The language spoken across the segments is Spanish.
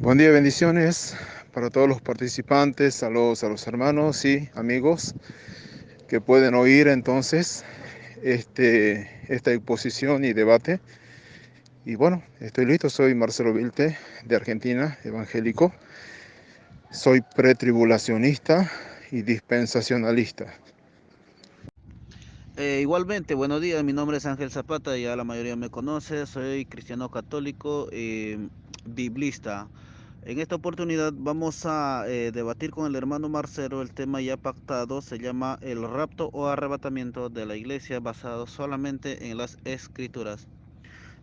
Buen día, bendiciones para todos los participantes, saludos a los hermanos y amigos que pueden oír entonces esta exposición y debate. Y bueno, estoy listo, soy Marcelo Vilte de Argentina, evangélico. Soy pretribulacionista y dispensacionalista. Igualmente, buenos días, mi nombre es Ángel Zapata, ya la mayoría me conoce, soy cristiano católico, biblista. En esta oportunidad vamos a debatir con el hermano Marcelo el tema ya pactado, se llama el rapto o arrebatamiento de la iglesia basado solamente en las escrituras.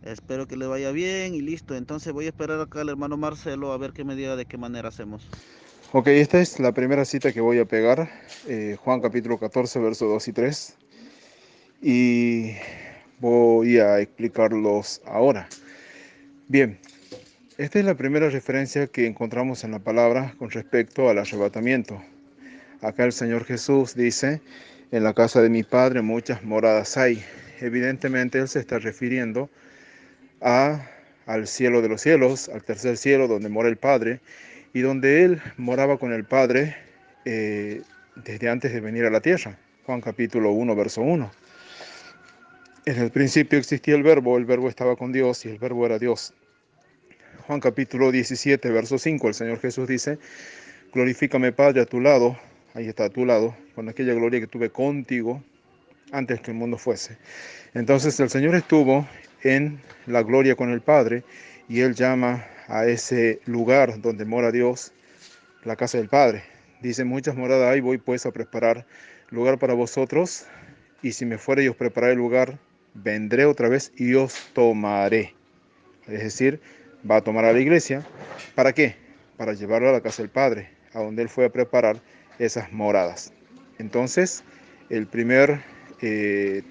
Espero que le vaya bien y listo, entonces voy a esperar acá al hermano Marcelo a ver qué me diga de qué manera hacemos. Ok, esta es la primera cita que voy a pegar, Juan capítulo 14, versos 2 y 3. Y voy a explicarlos ahora. Bien, esta es la primera referencia que encontramos en la palabra con respecto al arrebatamiento. Acá el Señor Jesús dice, en la casa de mi Padre muchas moradas hay. Evidentemente Él se está refiriendo a, al cielo de los cielos, al tercer cielo donde mora el Padre, y donde Él moraba con el Padre desde antes de venir a la tierra. Juan capítulo 1, verso 1. En el principio existía el verbo estaba con Dios y el verbo era Dios. Juan capítulo 17, verso 5, el Señor Jesús dice, glorifícame Padre a tu lado, ahí está a tu lado, con aquella gloria que tuve contigo antes que el mundo fuese. Entonces el Señor estuvo en la gloria con el Padre y Él llama a ese lugar donde mora Dios, la casa del Padre. Dice, muchas moradas hay, voy pues a preparar lugar para vosotros, y si me fuere y os prepararé el lugar, vendré otra vez y os tomaré. Es decir, va a tomar a la iglesia. ¿Para qué? Para llevarlo a la casa del Padre, a donde Él fue a preparar esas moradas. Entonces, el primer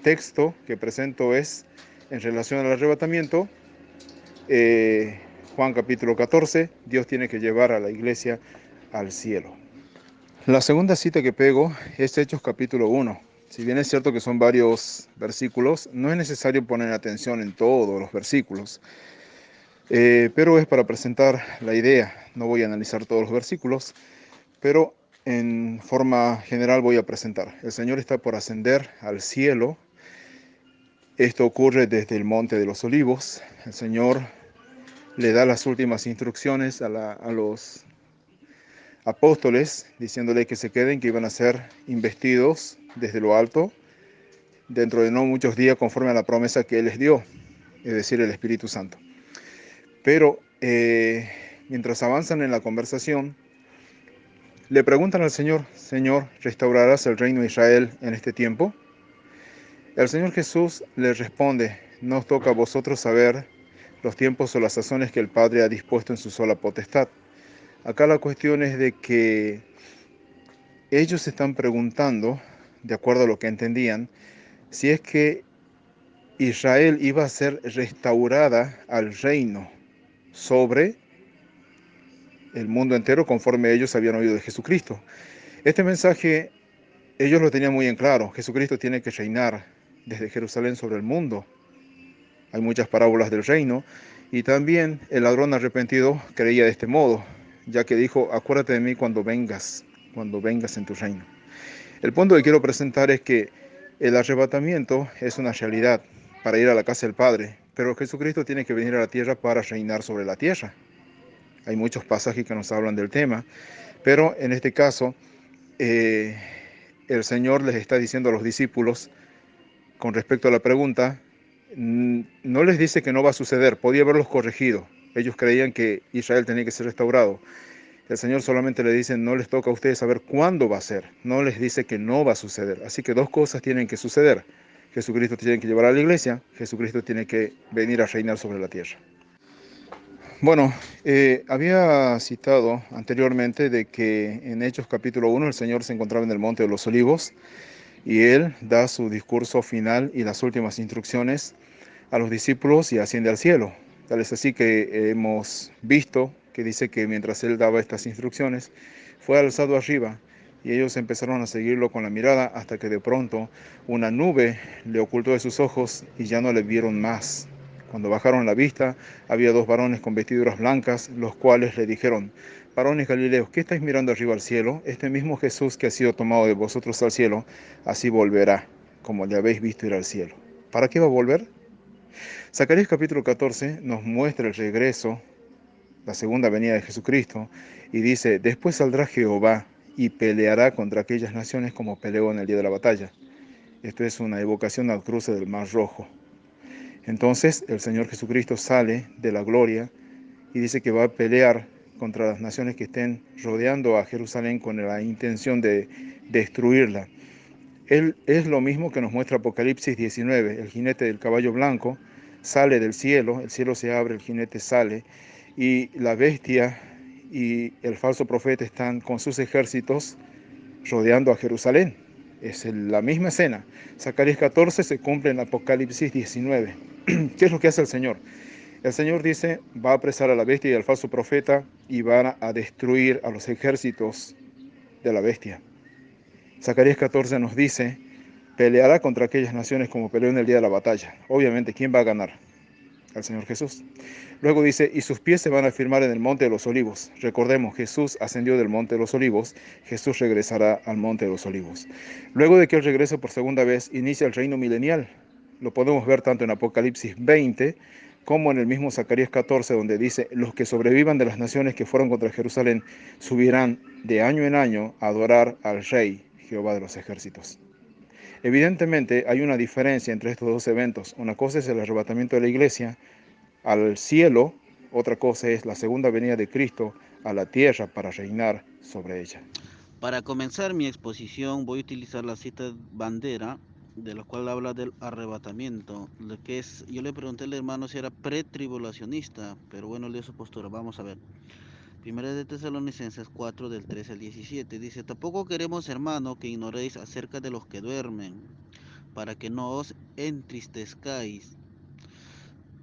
texto que presento es en relación al arrebatamiento, eh, Juan capítulo 14, Dios tiene que llevar a la iglesia al cielo. La segunda cita que pego es Hechos capítulo 1. Si bien es cierto que son varios versículos, no es necesario poner atención en todos los versículos. Pero es para presentar la idea. No voy a analizar todos los versículos, pero en forma general voy a presentar. El Señor está por ascender al cielo. Esto ocurre desde el Monte de los Olivos. El Señor le da las últimas instrucciones a los apóstoles, diciéndole que se queden, que iban a ser investidos desde lo alto, dentro de no muchos días, conforme a la promesa que Él les dio, es decir, el Espíritu Santo. Pero mientras avanzan en la conversación, le preguntan al Señor, Señor, ¿restaurarás el reino de Israel en este tiempo? El Señor Jesús les responde, no os toca a vosotros saber los tiempos o las sazones que el Padre ha dispuesto en su sola potestad. Acá la cuestión es de que ellos están preguntando, de acuerdo a lo que entendían, si es que Israel iba a ser restaurada al reino sobre el mundo entero conforme ellos habían oído de Jesucristo. Este mensaje ellos lo tenían muy en claro. Jesucristo tiene que reinar desde Jerusalén sobre el mundo. Hay muchas parábolas del reino. Y también el ladrón arrepentido creía de este modo, ya que dijo, acuérdate de mí cuando vengas en tu reino. El punto que quiero presentar es que el arrebatamiento es una realidad para ir a la casa del Padre, pero Jesucristo tiene que venir a la tierra para reinar sobre la tierra. Hay muchos pasajes que nos hablan del tema, pero en este caso, eh, el Señor les está diciendo a los discípulos, con respecto a la pregunta, no les dice que no va a suceder, podía haberlos corregido. Ellos creían que Israel tenía que ser restaurado. El Señor solamente le dice, no les toca a ustedes saber cuándo va a ser, no les dice que no va a suceder. Así que dos cosas tienen que suceder. Jesucristo tiene que llevar a la iglesia, Jesucristo tiene que venir a reinar sobre la tierra. Bueno, había citado anteriormente de que en Hechos capítulo 1 el Señor se encontraba en el Monte de los Olivos y Él da su discurso final y las últimas instrucciones a los discípulos y asciende al cielo. Tal es así que hemos visto que dice que mientras Él daba estas instrucciones, fue alzado arriba y ellos empezaron a seguirlo con la mirada hasta que de pronto una nube le ocultó de sus ojos y ya no le vieron más. Cuando bajaron la vista, había 2 varones con vestiduras blancas, los cuales le dijeron: varones Galileos, ¿qué estáis mirando arriba al cielo? Este mismo Jesús que ha sido tomado de vosotros al cielo, así volverá, como le habéis visto ir al cielo. ¿Para qué va a volver? Zacarías capítulo 14 nos muestra el regreso, la segunda venida de Jesucristo, y dice: después saldrá Jehová y peleará contra aquellas naciones como peleó en el día de la batalla. Esto es una evocación al cruce del Mar Rojo. Entonces el Señor Jesucristo sale de la gloria y dice que va a pelear contra las naciones que estén rodeando a Jerusalén con la intención de destruirla. Él es lo mismo que nos muestra Apocalipsis 19. El jinete del caballo blanco sale del cielo, el cielo se abre, el jinete sale, y la bestia y el falso profeta están con sus ejércitos rodeando a Jerusalén. Es la misma escena. Zacarías 14 se cumple en Apocalipsis 19. ¿Qué es lo que hace el Señor? El Señor dice: va a apresar a la bestia y al falso profeta y van a destruir a los ejércitos de la bestia. Zacarías 14 nos dice: peleará contra aquellas naciones como peleó en el día de la batalla. Obviamente, ¿quién va a ganar? El Señor Jesús. Luego dice: y sus pies se van a firmar en el monte de los olivos. Recordemos, Jesús ascendió del monte de los olivos, Jesús regresará al monte de los olivos. Luego de que Él regrese por segunda vez, inicia el reino milenial. Lo podemos ver tanto en Apocalipsis 20 como en el mismo Zacarías 14, donde dice: los que sobrevivan de las naciones que fueron contra Jerusalén subirán de año en año a adorar al Rey, Jehová de los ejércitos. Evidentemente hay una diferencia entre estos dos eventos. Una cosa es el arrebatamiento de la iglesia al cielo, otra cosa es la segunda venida de Cristo a la tierra para reinar sobre ella. Para comenzar mi exposición voy a utilizar la cita bandera, de la cual habla del arrebatamiento, lo que es, yo le pregunté al hermano si era pretribulacionista, pero bueno, él dio su postura. Vamos a ver. Primera de Tesalonicenses 4 del 13 al 17 dice: tampoco queremos, hermano, que ignoréis acerca de los que duermen, para que no os entristezcáis.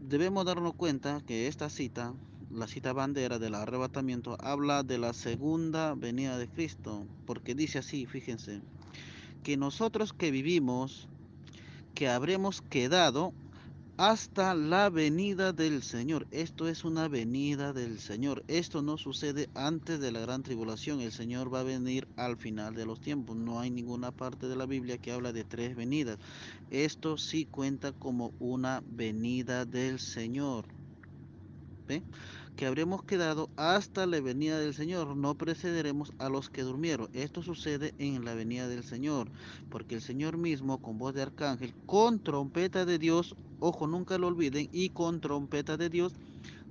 Debemos darnos cuenta que esta cita, la cita bandera del arrebatamiento, habla de la segunda venida de Cristo, porque dice así, fíjense, que nosotros que vivimos, que habremos quedado hasta la venida del Señor. Esto es una venida del Señor. Esto no sucede antes de la gran tribulación. El Señor va a venir al final de los tiempos. No hay ninguna parte de la Biblia que habla de 3 venidas. Esto sí cuenta como una venida del Señor. ¿Ve? Que habremos quedado hasta la venida del Señor, no precederemos a los que durmieron. Esto sucede en la venida del Señor, porque el Señor mismo, con voz de arcángel, con trompeta de Dios, ojo, nunca lo olviden, y con trompeta de Dios,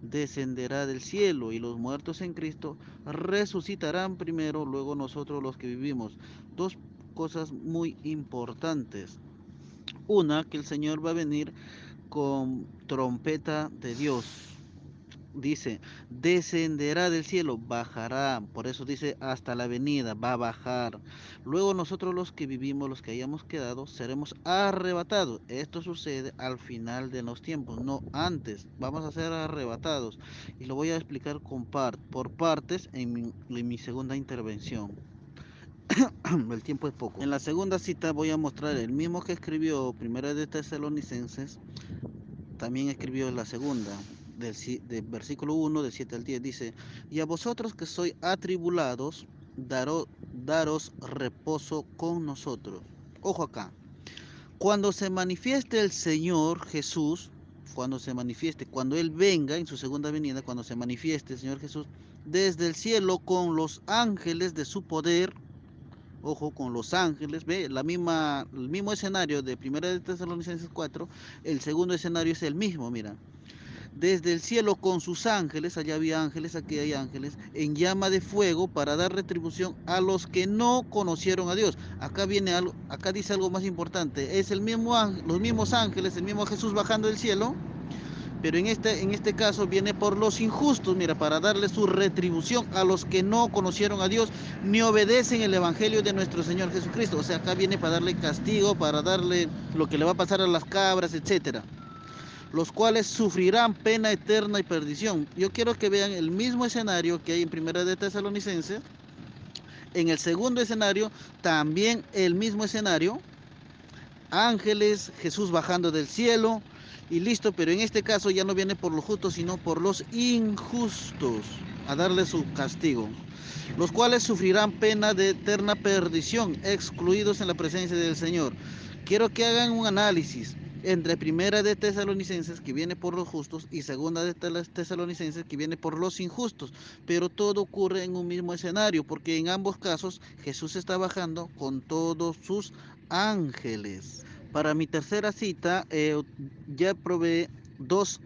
descenderá del cielo, y los muertos en Cristo resucitarán primero, luego nosotros los que vivimos. Dos cosas muy importantes. Una, que el Señor va a venir con trompeta de Dios. Dice, descenderá del cielo, bajará, por eso dice hasta la venida, va a bajar. Luego nosotros los que vivimos, los que hayamos quedado, seremos arrebatados. Esto sucede al final de los tiempos, no antes. Vamos a ser arrebatados. Y lo voy a explicar por partes en mi segunda intervención. El tiempo es poco. En la segunda cita voy a mostrar el mismo que escribió Primera de Tesalonicenses, también escribió la segunda, del versículo 1, del 7 al 10, dice: y a vosotros que sois atribulados, daros reposo con nosotros. Ojo acá, cuando se manifieste el Señor Jesús, cuando Él venga en su segunda venida, cuando se manifieste el Señor Jesús, desde el cielo con los ángeles de su poder. Ojo, con los ángeles, ve el mismo escenario de Primera de Tesalonicenses 4, el segundo escenario es el mismo, mira. Desde el cielo con sus ángeles, allá había ángeles, aquí hay ángeles, en llama de fuego para dar retribución a los que no conocieron a Dios. Acá viene algo, acá dice algo más importante. Es el mismo los mismos ángeles, el mismo Jesús bajando del cielo, pero en este caso viene por los injustos, mira, para darle su retribución a los que no conocieron a Dios ni obedecen el evangelio de nuestro Señor Jesucristo. O sea, acá viene para darle castigo, para darle lo que le va a pasar a las cabras, etcétera, los cuales sufrirán pena eterna y perdición. Yo quiero que vean el mismo escenario que hay en Primera de Tesalonicenses. En el segundo escenario, también el mismo escenario. Ángeles, Jesús bajando del cielo, y listo, pero en este caso ya no viene por los justos, sino por los injustos, a darle su castigo, los cuales sufrirán pena de eterna perdición, excluidos en la presencia del Señor. Quiero que hagan un análisis entre primera de Tesalonicenses, que viene por los justos, y segunda de Tesalonicenses, que viene por los injustos, pero todo ocurre en un mismo escenario, porque en ambos casos Jesús está bajando con todos sus ángeles. Para mi tercera cita, ya probé dos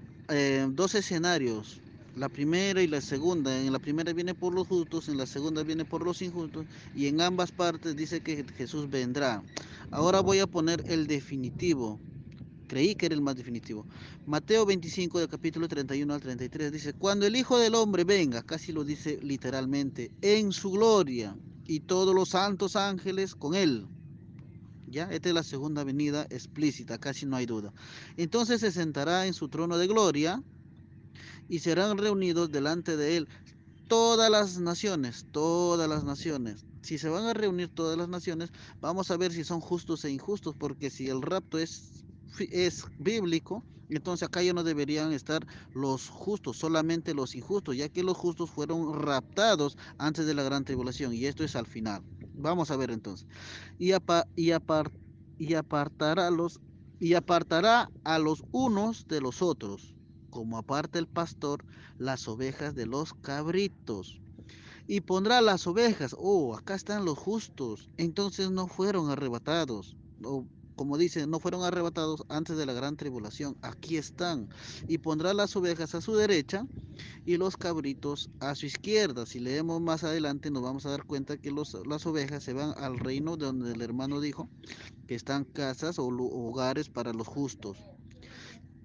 escenarios, la primera y la segunda. En la primera viene por los justos, en la segunda viene por los injustos, y en ambas partes dice que Jesús vendrá. Ahora voy a poner el definitivo. Creí que era el más definitivo. Mateo 25, del capítulo 31 al 33, dice: cuando el Hijo del Hombre venga, casi lo dice literalmente, en su gloria, y todos los santos ángeles con él. Ya, esta es la segunda venida explícita, casi no hay duda. Entonces se sentará en su trono de gloria y serán reunidos delante de él todas las naciones, todas las naciones. Si se van a reunir todas las naciones, vamos a ver si son justos e injustos, porque si el rapto es bíblico, entonces acá ya no deberían estar los justos, solamente los injustos, ya que los justos fueron raptados antes de la gran tribulación, y esto es al final. Vamos a ver entonces. Y, apa, y, apar, y apartará a los y apartará a los unos de los otros, como aparta el pastor las ovejas de los cabritos. Y pondrá las ovejas, oh, acá están los justos, entonces no fueron arrebatados, o como dice, no fueron arrebatados antes de la gran tribulación, aquí están. Y pondrá las ovejas a su derecha y los cabritos a su izquierda. Si leemos más adelante nos vamos a dar cuenta que las ovejas se van al reino donde el hermano dijo que están casas o hogares para los justos.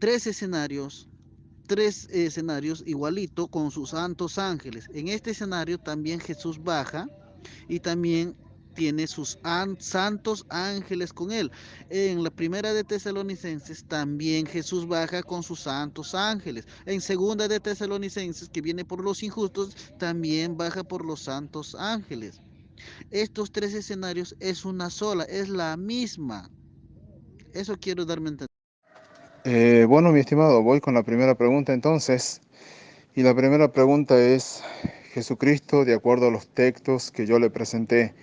Tres escenarios tres escenarios igualito con sus santos ángeles. En este escenario también Jesús baja y también tiene sus santos ángeles con él. En la primera de Tesalonicenses también Jesús baja con sus santos ángeles. En segunda de Tesalonicenses, que viene por los injustos, también baja por los santos ángeles. Estos tres escenarios es una sola, es la misma. Eso quiero darme a entender. Bueno, mi estimado, voy con la primera pregunta entonces. Y la primera pregunta es, ¿Jesucristo, de acuerdo a los textos que yo le presenté,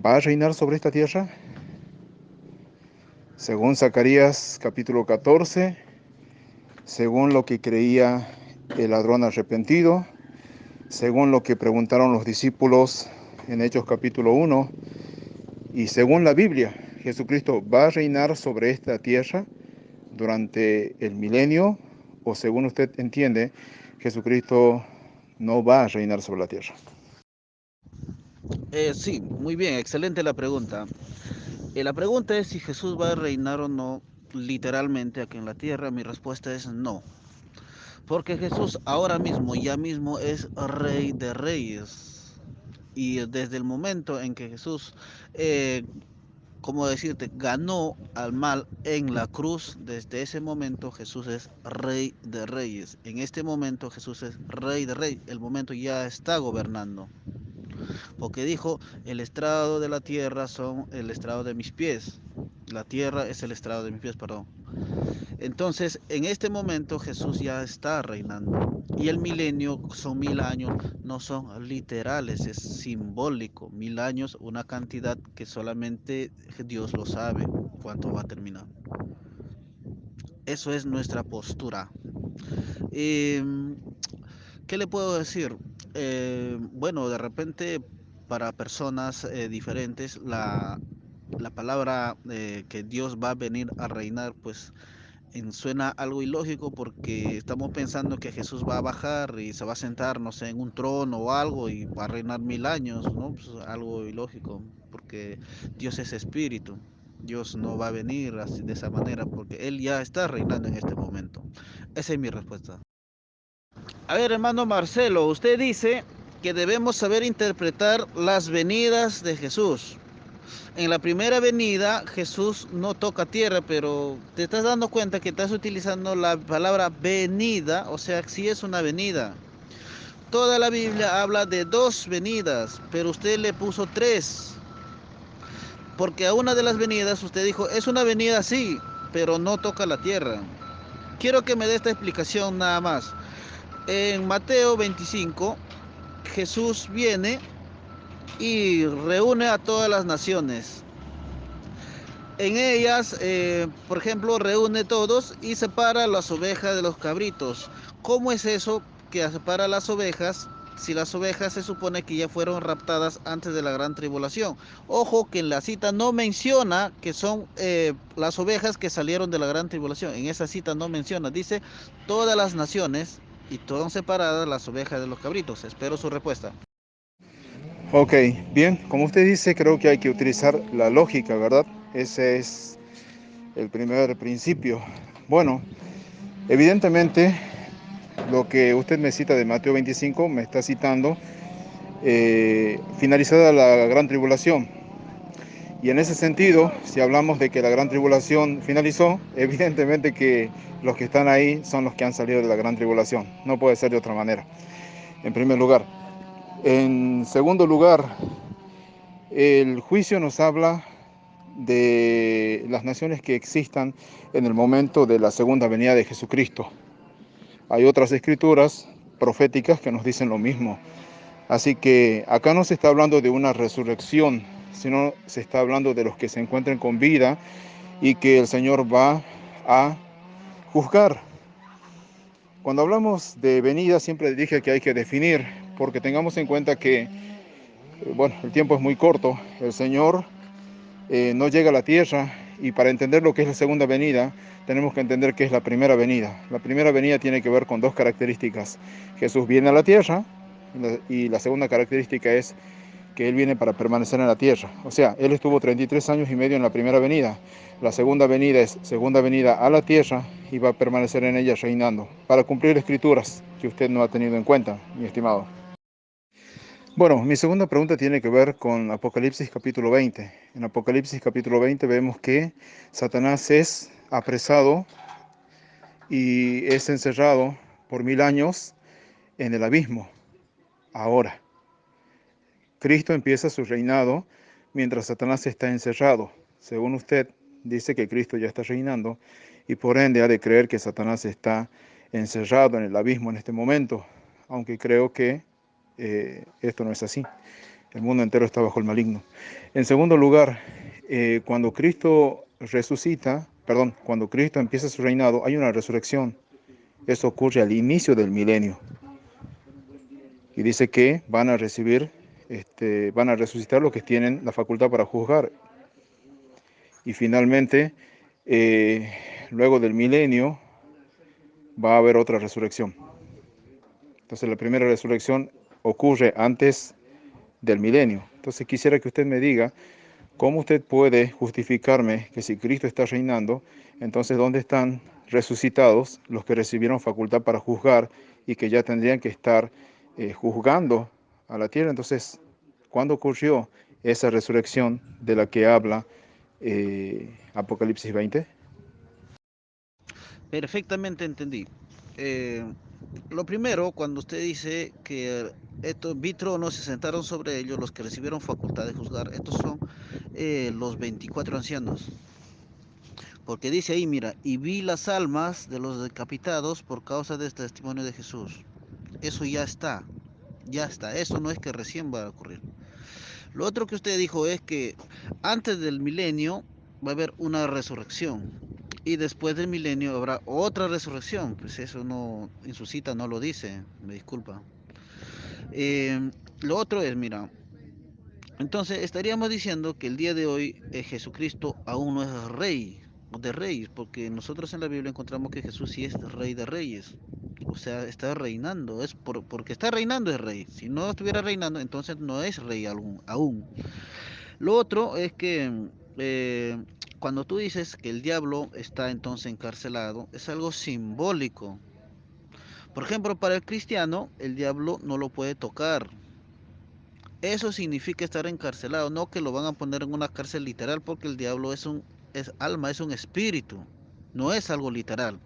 va a reinar sobre esta tierra? Según Zacarías capítulo 14, según lo que creía el ladrón arrepentido, según lo que preguntaron los discípulos en Hechos capítulo 1, y según la Biblia, ¿Jesucristo va a reinar sobre esta tierra durante el milenio? ¿O según usted entiende, Jesucristo no va a reinar sobre la tierra? Sí, muy bien, excelente la pregunta. La pregunta es si Jesús va a reinar o no literalmente aquí en la tierra. Mi respuesta es no. Porque Jesús ahora mismo, ya mismo, es Rey de Reyes. Y desde el momento en que Jesús, como decirte, ganó al mal en la cruz, desde ese momento Jesús es Rey de Reyes. En este momento Jesús es Rey de Reyes. El momento ya está gobernando. Porque dijo, el estrado de la tierra son el estrado de mis pies. La tierra es el estrado de mis pies, perdón. Entonces, en este momento Jesús ya está reinando. Y el milenio son 1000 años, no son literales, es simbólico. 1000 años, una cantidad que solamente Dios lo sabe cuánto va a terminar. Eso es nuestra postura. Eh, ¿Qué le puedo decir? Bueno, de repente para personas diferentes la palabra que Dios va a venir a reinar, pues suena algo ilógico porque estamos pensando que Jesús va a bajar y se va a sentar, no sé, en un trono o algo y va a reinar 1000 años, ¿no? Pues algo ilógico, porque Dios es espíritu. Dios no va a venir así de esa manera porque Él ya está reinando en este momento. Esa es mi respuesta. A ver, hermano Marcelo, usted dice que debemos saber interpretar las venidas de Jesús. En la primera venida, Jesús no toca tierra, pero te estás dando cuenta que estás utilizando la palabra venida, o sea, sí es una venida. Toda la Biblia habla de dos venidas, pero usted le puso tres, porque a una de las venidas usted dijo, es una venida así, pero no toca la tierra. Quiero que me dé esta explicación nada más. En Mateo 25, Jesús viene y reúne a todas las naciones. En ellas, por ejemplo, reúne todos y separa las ovejas de los cabritos. ¿Cómo es eso que separa las ovejas si las ovejas se supone que ya fueron raptadas antes de la gran tribulación? Ojo que en la cita no menciona que son las ovejas que salieron de la gran tribulación. En esa cita no menciona. Dice todas las naciones y son separadas las ovejas de los cabritos. Espero su respuesta. Ok, bien, como usted dice, creo que hay que utilizar la lógica, ¿verdad? Ese es el primer principio. Bueno, evidentemente lo que usted me cita de Mateo 25 me está citando finalizada la gran tribulación. Y en ese sentido, si hablamos de que la gran tribulación finalizó, evidentemente que los que están ahí son los que han salido de la gran tribulación. No puede ser de otra manera, en primer lugar. En segundo lugar, el juicio nos habla de las naciones que existan en el momento de la segunda venida de Jesucristo. Hay otras escrituras proféticas que nos dicen lo mismo. Así que acá no se está hablando de una resurrección, sino se está hablando de los que se encuentren con vida y que el Señor va a juzgar. Cuando hablamos de venida, siempre dije que hay que definir, porque tengamos en cuenta que, bueno, el tiempo es muy corto. El Señor no llega a la tierra y para entender lo que es la segunda venida, tenemos que entender qué es la primera venida. La primera venida tiene que ver con dos características. Jesús viene a la tierra y la segunda característica es que Él viene para permanecer en la tierra. O sea, Él estuvo 33 años y medio en la primera venida. La segunda venida es segunda venida a la tierra y va a permanecer en ella reinando, para cumplir escrituras que usted no ha tenido en cuenta, mi estimado. Bueno, mi segunda pregunta tiene que ver con Apocalipsis capítulo 20. En Apocalipsis capítulo 20 vemos que Satanás es apresado y es encerrado por 1000 años en el abismo. Ahora, Cristo empieza su reinado mientras Satanás está encerrado. Según usted, dice que Cristo ya está reinando y por ende ha de creer que Satanás está encerrado en el abismo en este momento, aunque creo que esto no es así. El mundo entero está bajo el maligno. En segundo lugar, cuando Cristo resucita, perdón, cuando Cristo empieza su reinado, hay una resurrección. Eso ocurre al inicio del milenio. Y dice que van a recibir, van a resucitar los que tienen la facultad para juzgar. Y finalmente, eh, luego del milenio, va a haber otra resurrección. Entonces la primera resurrección ocurre antes del milenio. Entonces quisiera que usted me diga cómo usted puede justificarme que si Cristo está reinando, entonces ¿dónde están resucitados los que recibieron facultad para juzgar y que ya tendrían que estar juzgando a la tierra? Entonces, ¿cuándo ocurrió esa resurrección de la que habla Apocalipsis 20? Perfectamente entendí. Eh, lo primero, cuando usted dice que estos no se sentaron sobre ellos, los que recibieron facultad de juzgar, estos son los 24 ancianos. Porque dice ahí, mira, y vi las almas de los decapitados por causa de este testimonio de Jesús. Eso ya está, eso no es que recién va a ocurrir. Lo otro que usted dijo es que antes del milenio va a haber una resurrección y después del milenio habrá otra resurrección. Pues eso no, en su cita no lo dice, me disculpa. Eh, lo otro es, mira, entonces estaríamos diciendo que el día de hoy Jesucristo aún no es rey de reyes, porque nosotros en la Biblia encontramos que Jesús sí es rey de reyes. O sea, está reinando, porque está reinando es rey. Si no estuviera reinando, entonces no es rey aún. Lo otro es que cuando tú dices que el diablo está entonces encarcelado, es algo simbólico. Por ejemplo, para el cristiano, el diablo no lo puede tocar. Eso significa estar encarcelado, no que lo van a poner en una cárcel literal, porque el diablo es alma, es un espíritu, no es algo literal.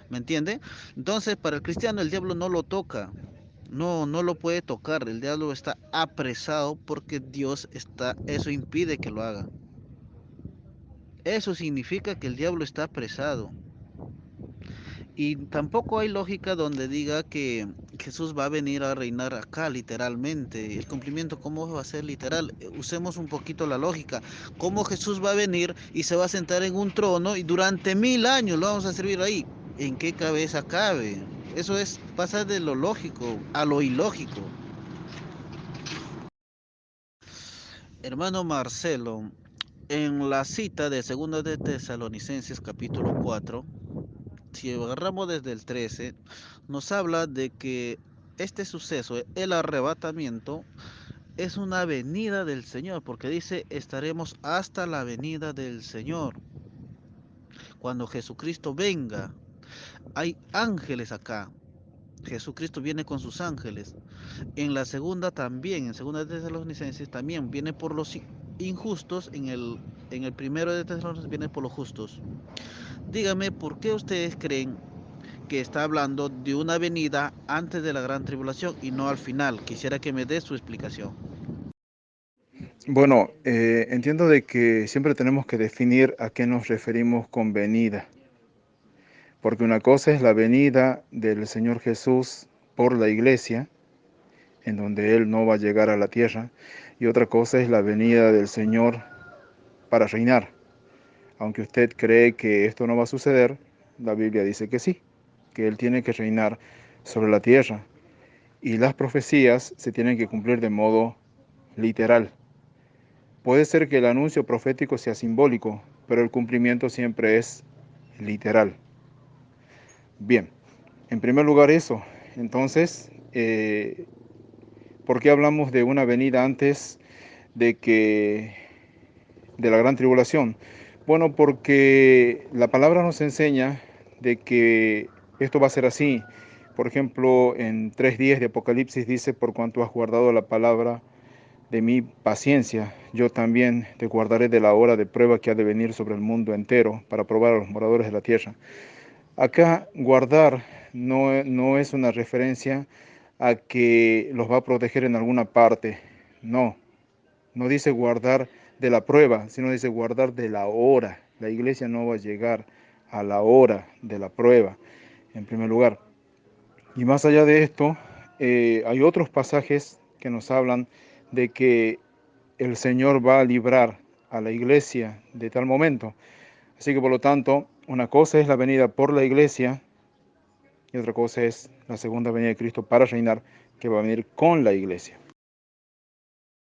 ¿Me entiende? Entonces, para el cristiano, el diablo no lo toca. No lo puede tocar. El diablo está apresado porque Dios está, eso impide que lo haga. Eso significa que el diablo está apresado. Y tampoco hay lógica donde diga que Jesús va a venir a reinar acá literalmente. El cumplimiento, ¿cómo va a ser literal? Usemos un poquito la lógica. ¿Cómo Jesús va a venir y se va a sentar en un trono y durante 1000 años lo vamos a servir ahí? ¿En qué cabeza cabe? Eso es pasar de lo lógico a lo ilógico. Hermano Marcelo, en la cita de 2 de Tesalonicenses capítulo 4, si agarramos desde el 13, nos habla de que este suceso, el arrebatamiento, es una venida del Señor, porque dice, estaremos hasta la venida del Señor. Cuando Jesucristo venga, hay ángeles acá. Jesucristo viene con sus ángeles. En la segunda también, en segunda de Tesalonicenses también, viene por los injustos, en el primero de Tesalonicenses viene por los justos. Dígame, ¿por qué ustedes creen que está hablando de una venida antes de la gran tribulación y no al final? Quisiera que me dé su explicación. Bueno, entiendo de que siempre tenemos que definir a qué nos referimos con venida, porque una cosa es la venida del Señor Jesús por la iglesia, en donde Él no va a llegar a la tierra, y otra cosa es la venida del Señor para reinar. Aunque usted cree que esto no va a suceder, la Biblia dice que sí, que Él tiene que reinar sobre la tierra, y las profecías se tienen que cumplir de modo literal. Puede ser que el anuncio profético sea simbólico, pero el cumplimiento siempre es literal. Bien, en primer lugar eso. Entonces, ¿por qué hablamos de una venida antes de que de la gran tribulación? Bueno, porque la palabra nos enseña de que esto va a ser así. Por ejemplo, en 3:10 de Apocalipsis dice, por cuanto has guardado la palabra de mi paciencia, yo también te guardaré de la hora de prueba que ha de venir sobre el mundo entero para probar a los moradores de la tierra. Acá guardar no es una referencia a que los va a proteger en alguna parte. No, no dice guardar de la prueba, sino dice guardar de la hora. La iglesia no va a llegar a la hora de la prueba, en primer lugar. Y más allá de esto, hay otros pasajes que nos hablan de que el Señor va a librar a la iglesia de tal momento. Así que por lo tanto, una cosa es la venida por la iglesia y otra cosa es la segunda venida de Cristo para reinar, que va a venir con la iglesia.